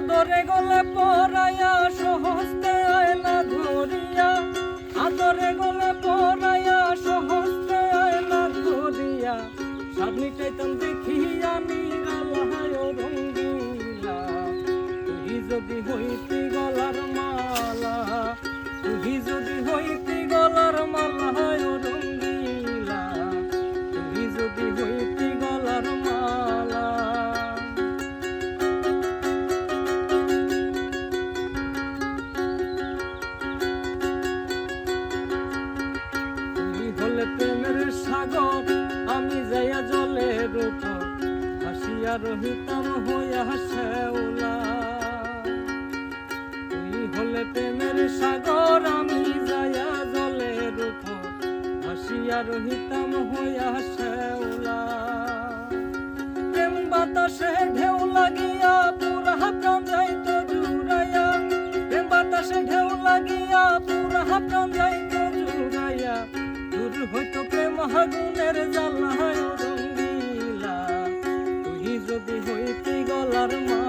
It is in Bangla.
আদরে গলে পরাইয়া সহস্তে আয়না ধরিয়া, আদরে গলে পরাইয়া সহস্তে আয়না ধরিয়া, সাদ মিটাইতাম দেখিয়া নিরালায় রঙ্গিলা। তুই যদি হইতি গলার মালা, তুই যদি হইতি গলার মালা রঙ্গিলা, তুই যদি হইতি গলার মালা। হলে প্রেমের সাগর আমি যাইয়া জলের উপর ভাসিয়া রহিতাম হইয়া শ্যাওলা। তুই হলে প্রেমের সাগর আমি যাইয়া জলের উপর ভাসিয়া রহিতাম হইয়া শ্যাওলা। প্রেম বাতাসে ঢেউ লাগিয়া পুরা প্রাণ যাইত জুড়াইয়া, প্রেম বাতাসে ঢেউ লাগিয়া পুরা প্রাণ যাইত জুড়াইয়া, হয়তো প্রেম আগুনের জ্বালায় রঙ্গিলা। তুই যদি হইতি গলার মা